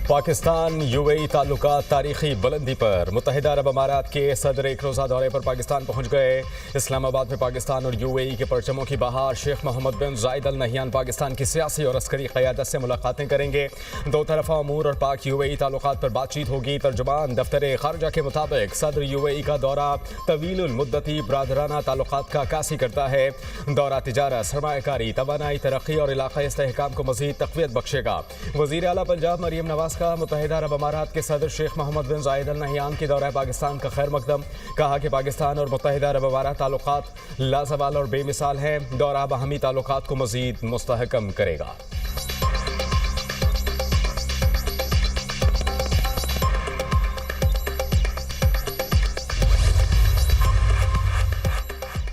Pakistan UAE ताल्लुकात तारीखी बुलंदी पर। मुत्तहिदा अरब अमारात के सदर एक रोज़ा दौरे पर पाकिस्तान पहुँच गए। इस्लामाबाद में पाकिस्तान और यूएई के परचमों की बहार। शेख मोहम्मद बिन जायद अल नहयान पाकिस्तान की सियासी और अस्करी क़यादत से मुलाकातें करेंगे। दो तरफ़ा अमूर और पाक यूएई ताल्लुकात पर बातचीत होगी। तर्जुमान दफ्तर ख़ारजा के मुताबिक सदर यूएई का दौरा तवील मुद्दती बरादराना ताल्लुकात का अक्कासी करता है। दौरा तिजारत, सरमायाकारी, तवानाई तरक्की और इलाक़ाई इस्तेहकाम को मज़ीद तक़वियत बख्शेगा। वज़ीर आला पंजाब मरियम नवाज़ का मुत्तहिदा अरब अमारात के सदर शेख मोहम्मद बिन जायद अल नहयान के दौरा पाकिस्तान का खैर मकदम। कहा कि पाकिस्तान और मुत्तहिदा अरब अमारात ताल्लुकात लाज़वाल और बेमिसाल हैं। दौरा बाहमी ताल्लुकात को मज़ीद मुस्तहकम करेगा।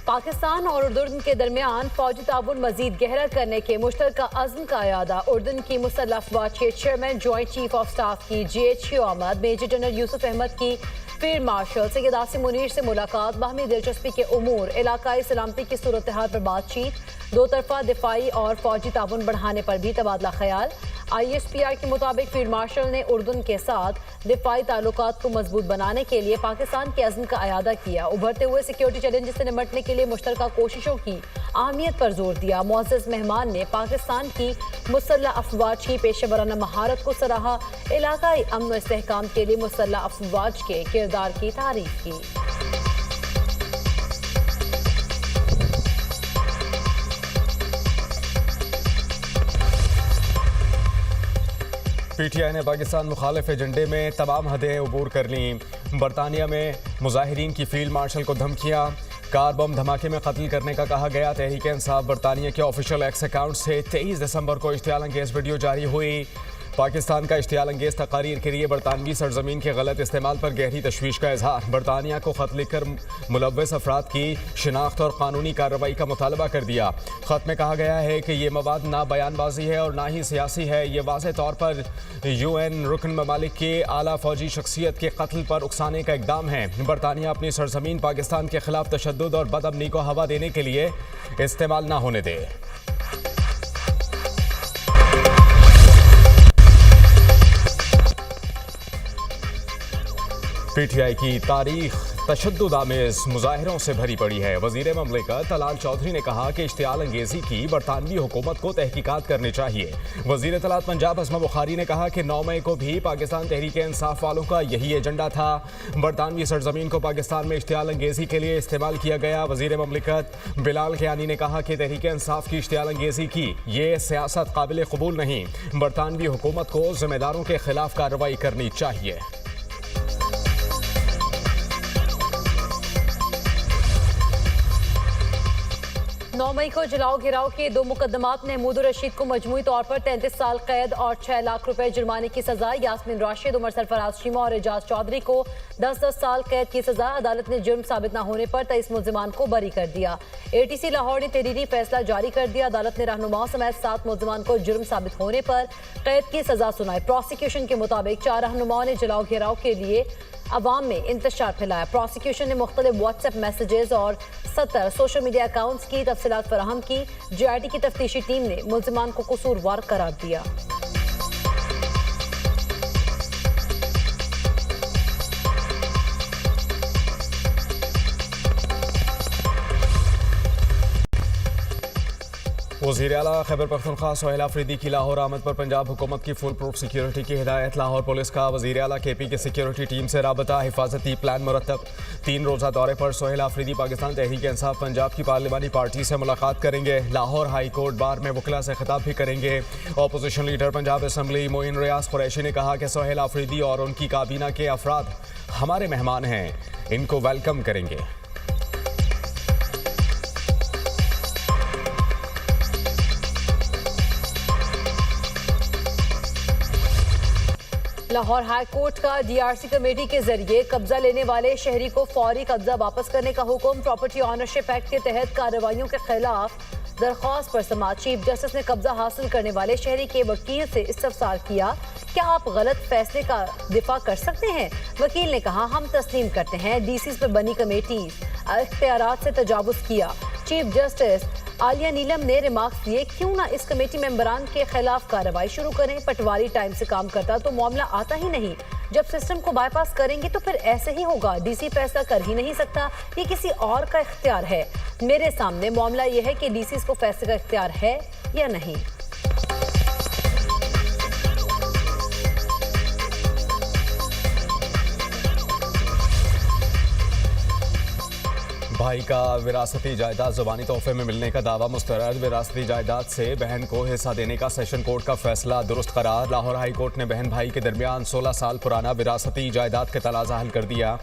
पाकिस्तान और उर्दन के दरमियान फौजी ताउन मजीद गहरा करने के मुश्तरका अज़्म का अयादा। उर्दन की मुसल्लह अफ़वाज के chairman joint chief of staff की GHQ आमद। मेजर जनरल यूसुफ अहमद की फील्ड मार्शल सैयद आसिम मुनीर से मुलाकात। बाहमी दिलचस्पी के उमूर, इलाकाई सलामती की सूरत हाल पर बातचीत। दो तरफा दिफाई और फौजी ताउन बढ़ाने पर भी तबादला ख्याल। ISPR के मुताबिक फील्ड मार्शल ने उर्दन के साथ दिफाई ताल्लुकात को मजबूत बनाने के लिए पाकिस्तान के अज़्म का अयादा किया। उभरते हुए सिक्योरिटी चैलेंजेस से निपटने के लिए मुश्तरका कोशिशों की अहमियत पर जोर दिया। मुअज़्ज़ज़ मेहमान ने पाकिस्तान की मुसल्लह अफ़वाज की पेशेवराना महारत को सराहा। इलाकाई अमन व इस्तेहकाम के लिए मुसल्लह अफ़वाज के किरदार की तारीफ की। PTI ने पाकिस्तान मुखालिफ एजेंडे में तमाम हदें अबूर कर लीं। बरतानिया में मुजाहिरीन की फील्ड मार्शल को धमकियाँ। कार बम धमाके में कत्ल करने का कहा गया। तहरीक इंसाफ बरतानिया के ऑफिशियल एक्स अकाउंट से 23 दिसंबर को इश्तियाल अंगेज वीडियो जारी हुई। पाकिस्तान का इश्तियाल अंगेज तकारीर के लिए बरतानवी सरजमीन के गलत इस्तेमाल पर गहरी तशवीश का इजहार। बरतानिया को खत लिखकर मुलव्वस अफराद की शिनाख्त और कानूनी कार्रवाई का मुतालबा कर दिया। खत में कहा गया है कि ये मवाद ना बयानबाजी है और ना ही सियासी है। ये वाज़ेह तौर पर UN रुकन ममालिक के आला फौजी शख्सियत के कत्ल पर उकसाने का इकदाम है। बरतानिया अपनी सरजमीन पाकिस्तान के खिलाफ तशद्दुद और बदअमनी को हवा देने के लिए इस्तेमाल ना होने दे। PTI की तारीख तशद्दुद आमेज मुजाहिरों से भरी पड़ी है। वज़ीर ममलिकत तलाल चौधरी ने कहा कि इश्तियाल अंगेजी की बरतानवी हुकूमत को तहकीकात करनी चाहिए। वज़ीर इत्तलात पंजाब हस्मा बुखारी ने कहा कि 9 मई को भी पाकिस्तान तहरीक इंसाफ वालों का यही एजेंडा था। बरतानवी सरजमीन को पाकिस्तान में इश्तियाल अंगेजी के लिए इस्तेमाल किया गया। वज़ीर ममलिकत बिलाल कियानी ने कहा कि तहरीक इंसाफ की इश्तियाल अंगेजी की ये सियासत काबिल कबूल नहीं। बरतानवी हुकूमत को जिम्मेदारों के खिलाफ कार्रवाई करनी चाहिए। 9 मई को जलाओ घिराव के 2 मुकदमात महमूद रशीद को मजमूई तौर पर 33 साल कैद और 6 लाख रुपए जुर्माने की सजा। यास्मीन राशिद, उमर सरफराज शीमा और एजाज चौधरी को 10-10 साल कैद की सजा। अदालत ने जुर्म साबित न होने पर 23 मुल्जिमान को बरी कर दिया। ATC लाहौर ने तहरीरी फैसला जारी कर दिया। अदालत ने रहनुमाओं समेत 7 मुल्जिमान को जुर्म साबित होने पर कैद की सजा सुनाई। प्रोसिक्यूशन के मुताबिक 4 रहनुमाओं ने जलाओ घिराव के लिए अवाम में इंतशार फैलाया। प्रोसिक्यूशन ने मुख्तलिफ व्हाट्सएप मैसेजेस और 70 सोशल मीडिया अकाउंट्स की तफसीलात फराहम की। GIT की तफ्तीशी टीम ने मुल्जिमान को कसूरवार करार दिया। वज़ीर आला खैबर पख्तूनख्वा सोहेल आफरीदी की लाहौर आमद पर पंजाब हुकूमत की फुल प्रूफ सिक्योरिटी की हिदायत। लाहौर पुलिस का वज़ीर आला KP की सिक्योरिटी टीम से राबता, हिफाजती प्लान मुरतब। 3 रोज़ा दौरे पर सोहेल आफरीदी पाकिस्तान तहरीक इंसाफ पंजाब की पार्लिमानी पार्टी से मुलाकात करेंगे। लाहौर हाई कोर्ट बार में वकला से खिताब भी करेंगे। Opposition leader Punjab assembly Moin Riaz Qureshi ने कहा कि सोहेल आफरीदी और उनकी काबीना के अफराद हमारे मेहमान हैं, इनको वेलकम करेंगे। लाहौर हाई कोर्ट का DRC कमेटी के जरिए कब्जा लेने वाले शहरी को फौरी कब्जा वापस करने का हुक्म। प्रॉपर्टी ऑनरशिप एक्ट के तहत कार्रवाइयों के खिलाफ दरख्वास्त पर समाअत। चीफ जस्टिस ने कब्जा हासिल करने वाले शहरी के वकील से इस्तफसार किया, क्या आप गलत फैसले का दिफा कर सकते हैं? वकील ने कहा, हम तस्लीम करते हैं DCs पर बनी कमेटी इख्तियारात से तजावुज किया। चीफ जस्टिस आलिया नीलम ने रिमार्क्स दिए, क्यों ना इस कमेटी मेंबरान के खिलाफ कार्रवाई शुरू करें। पटवारी टाइम से काम करता तो मामला आता ही नहीं। जब सिस्टम को बाईपास करेंगे तो फिर ऐसे ही होगा। डीसी फैसला कर ही नहीं सकता, ये किसी और का इख्तियार है। मेरे सामने मामला यह है कि डीसी को फैसले का इख्तियार है या नहीं। भाई का विरासती जायदाद ज़ुबानी तोहफे में मिलने का दावा मुस्तरद। विरासती जायदाद से बहन को हिस्सा देने का सेशन कोर्ट का फैसला दुरुस्त करार। लाहौर हाई कोर्ट ने बहन भाई के दरमियान 16 साल पुराना विरासती जायदाद का तनाज़ा हल कर दिया।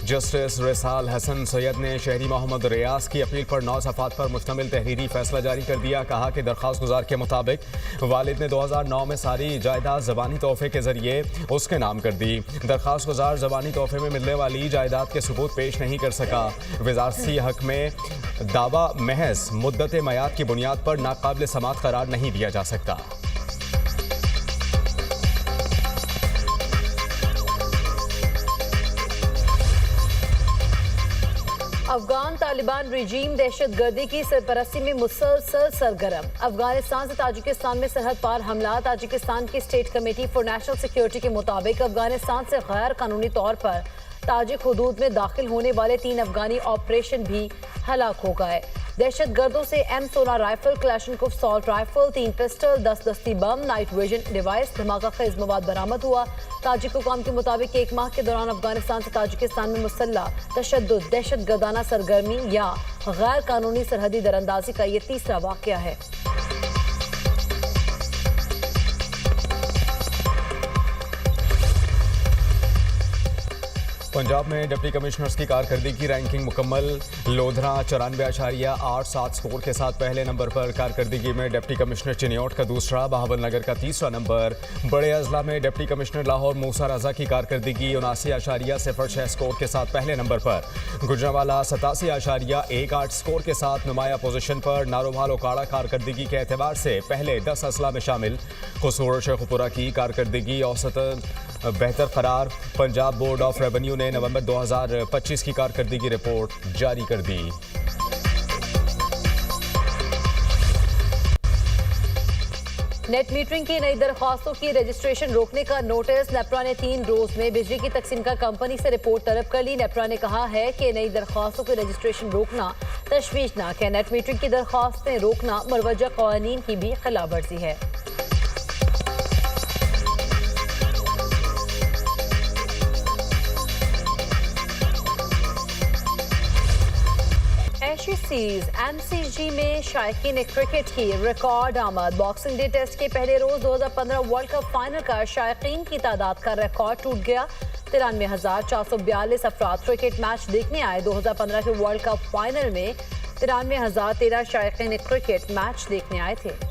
जस्टिस रिसाल हसन सैयद ने शहरी मोहम्मद रियाज की अपील पर 9 सफ़ात पर मुश्तमिल तहरीरी फैसला जारी कर दिया। कहा कि दरख्वास्त गुजार के मुताबिक वालिद ने 2009 में सारी जायदाद ज़बानी तोहफे के जरिए उसके नाम कर दी। दरख्वास्त गुजार ज़बानी तोहफे में मिलने वाली जायदाद के सबूत पेश नहीं कर सका। विरासती हक में दावा महज मुद्दत मयाद की बुनियाद पर नाकाबिल समात करार नहीं दिया जा सकता। अफगान तालिबान रिजीम दहशतगर्दी की सरपरस्ती में मुसलसल सरगर्म। अफगानिस्तान से ताजिकिस्तान में सरहद पार हमला। ताजिकिस्तान की state committee for national security के मुताबिक अफगानिस्तान से गैर कानूनी तौर पर ताजिक हुदूद में दाखिल होने वाले 3 अफगानी ऑपरेशन भी हलाक हो गए। दहशतगर्दों से M16 rifle, क्लैशनकोव salt rifle, 3 pistol, 10 दस्ती बम, नाइट विजन डिवाइस, धमाका खेज मवाद बरामद हुआ। ताजिक हुकाम के मुताबिक 1 माह के दौरान अफगानिस्तान से ताजिकिस्तान में मुसल्लह तशद्दुद, दहशतगर्दाना सरगर्मी या गैर कानूनी सरहदी दरअंदाजी का ये तीसरा वाक़या है। पंजाब में डिप्टी कमिश्नर्स की कारकर्दगी की रैंकिंग मुकम्मल। लोधरा 94.87 स्कोर के साथ पहले नंबर पर। कारकर्दगी में डिप्टी कमिश्नर चिन्योट का दूसरा, बहावलनगर का तीसरा नंबर। बड़े अजला में डिप्टी कमिश्नर लाहौर मूसा रजा की कारकर्दगी 79.06 स्कोर के साथ पहले नंबर पर। गुजरांवाला 87.18 स्कोर के साथ नुमाया पोजीशन पर। नारोभाल ओकाड़ा कारकर्दगी के एतबार से पहले 10 अजला में शामिल। कसूर शेखुपुरा की कारकर्दगी औसतन बेहतर करार। पंजाब बोर्ड ऑफ रेवेन्यू ने नवंबर 2025 की कारकर्दगी रिपोर्ट जारी कर दी। नेट मीटरिंग की नई दरख्वास्तों की रजिस्ट्रेशन रोकने का नोटिस। नेपरा ने 3 रोज में बिजली की तकसीम का कंपनी से रिपोर्ट तलब कर ली। नेपरा ने कहा है कि नई दरख्वास्तों की रजिस्ट्रेशन रोकना तशवीशनाक है। नेट मीटरिंग की दरख्वास्तें रोकना मरवजा कवानीन की भी खिलाफ वर्जी है। एशिया सीरीज MCG में शायकीन क्रिकेट की रिकॉर्ड आमद। बॉक्सिंग डे टेस्ट के पहले रोज 2015 वर्ल्ड कप फाइनल का शायकीन की तादाद का रिकॉर्ड टूट गया। 93,442 अफराद क्रिकेट मैच देखने आए। 2015 के वर्ल्ड कप फाइनल में 93,013 शायकीन क्रिकेट मैच देखने आए थे।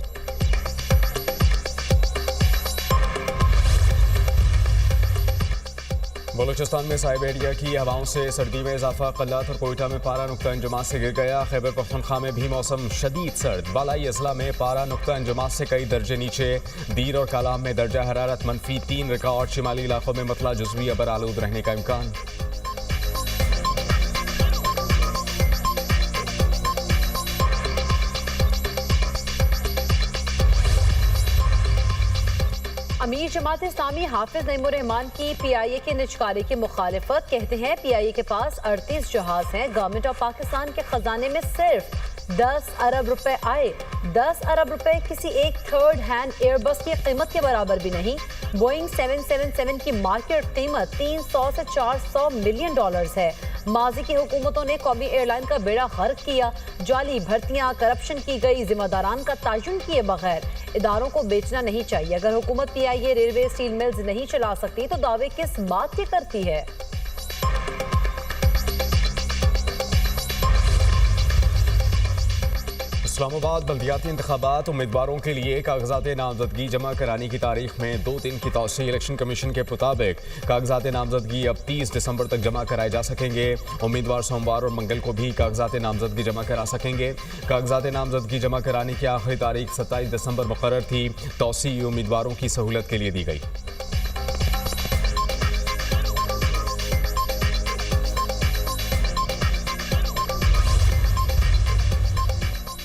बलूचिस्तान में साइबेरिया की हवाओं से सर्दी में इजाफा। कल्लात और कोयटा में पारा नुक्ता अंजुमात से गिर गया। खैबर पख्तूनख्वा में भी मौसम शदीद सर्द। बालाई अजला में पारा नुक्ता अंजुमात से कई दर्जे नीचे। दीर और कालाम में दर्जा हरारत -3 रिकॉर्ड। शिमाली इलाकों में मतला जुज़वी अबर आलूद रहने का इम्कान। अमीर जमात इस्लामी हाफिज नईमुर्रहमान की PIA के निचकारी की मुखालिफत। कहते हैं PIA के पास 38 जहाज हैं। गवर्नमेंट ऑफ पाकिस्तान के खजाने में सिर्फ 10 अरब रुपए आए। 10 अरब रुपए किसी एक थर्ड हैंड एयरबस की कीमत के बराबर भी नहीं। बोइंग 777 की मार्केट कीमत 300 से 400 मिलियन डॉलर्स है। माजी की हुकूमतों ने कौमी एयरलाइन का बेड़ा गर्क किया। जाली भर्तियां, करप्शन की गई। जिम्मेदारान का तयन किए बगैर इदारों को बेचना नहीं चाहिए। अगर हुकूमत PIA रेलवे स्टील मिल्स नहीं चला सकती तो दावे किस बात के करती है। इस्लामाबाद बल्दियाती इंतखाबात उम्मीदवारों के लिए कागजात नामजदगी जमा कराने की तारीख में 2 दिन की तौसीह। इलेक्शन कमीशन के मुताबिक कागजात नामजदगी अब 30 दिसंबर तक जमा कराए जा सकेंगे। उम्मीदवार सोमवार और मंगल को भी कागजात नामजदगी जमा करा सकेंगे। कागजात नामजदगी जमा कराने की आखिरी तारीख 27 दिसंबर मुकर्रर थी। तौसीह उम्मीदवारों की सहूलत के लिए दी गई।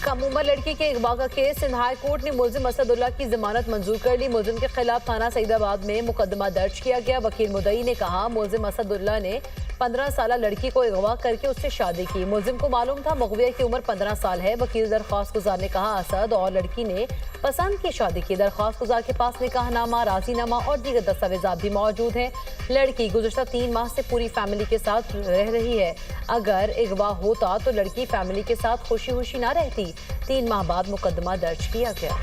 कम उम्र लड़की के अगवा का केस। सिंध हाई कोर्ट ने मुलजिम असदुल्ला की जमानत मंजूर कर ली। मुलजिम के खिलाफ थाना सईदाबाद में मुकदमा दर्ज किया गया। वकील मुदई ने कहा मुलजिम असदुल्ला ने 15 साल लड़की को अगवा करके उससे शादी की। मुलजिम को मालूम था मुगविया की उम्र 15 साल है। वकील दरख्वास्त गुजार ने कहा असद और लड़की ने पसंद की शादी की। दरख्वास्त गुजार के पास निकाहनामा, राजीनामा और दीगर दस्तावेजात भी मौजूद हैं। लड़की गुज़श्ता 3 माह से पूरी फैमिली के साथ रह रही है। अगर अगवा होता तो लड़की फैमिली के साथ खुशी खुशी ना रहती। 3 माह बाद मुकदमा दर्ज किया गया।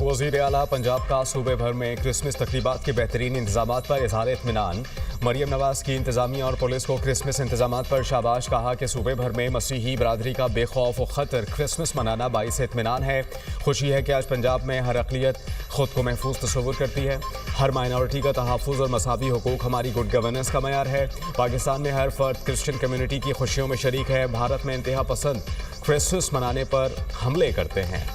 वज़ीर आला पंजाब का सूबे भर में क्रिसमस तकरीबात के बेहतरीन इंतजामात पर इजहार इत्मीनान। मरियम नवाज की इंतजामिया और पुलिस को क्रिसमस इंतजामात पर शाबाश। कहा कि सूबे भर में मसीही बरादरी का बेखौफ व खतर क्रिसमस मनाना बाइस इत्मीनान है। खुशी है कि आज पंजाब में हर अक़लियत खुद को महफूज तस्वुर करती है। हर माइनॉरिटी का तहफ़्फ़ुज़ और मसावी हुकूक हमारी गुड गवर्नेंस का मयार है। पाकिस्तान में हर फर्द क्रिश्चियन कम्युनिटी की खुशियों में शरीक है। भारत में इंतहा पसंद क्रिसमस मनाने पर हमले करते हैं।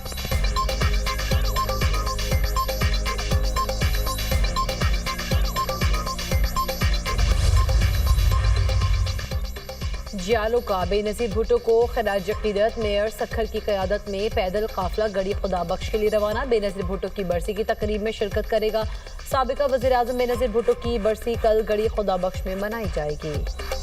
जियालो का बेनज़ीर भुट्टो को खराज अक़ीदत। मेयर सखर की क़यादत में पैदल काफिला गड़ी खुदा बख्श के लिए रवाना। बेनज़ीर भुट्टो की बरसी की तकरीब में शिरकत करेगा। साबिका वज़ीर आज़म बेनज़ीर भुट्टो की बरसी कल गड़ी खुदा बख्श में मनाई जाएगी।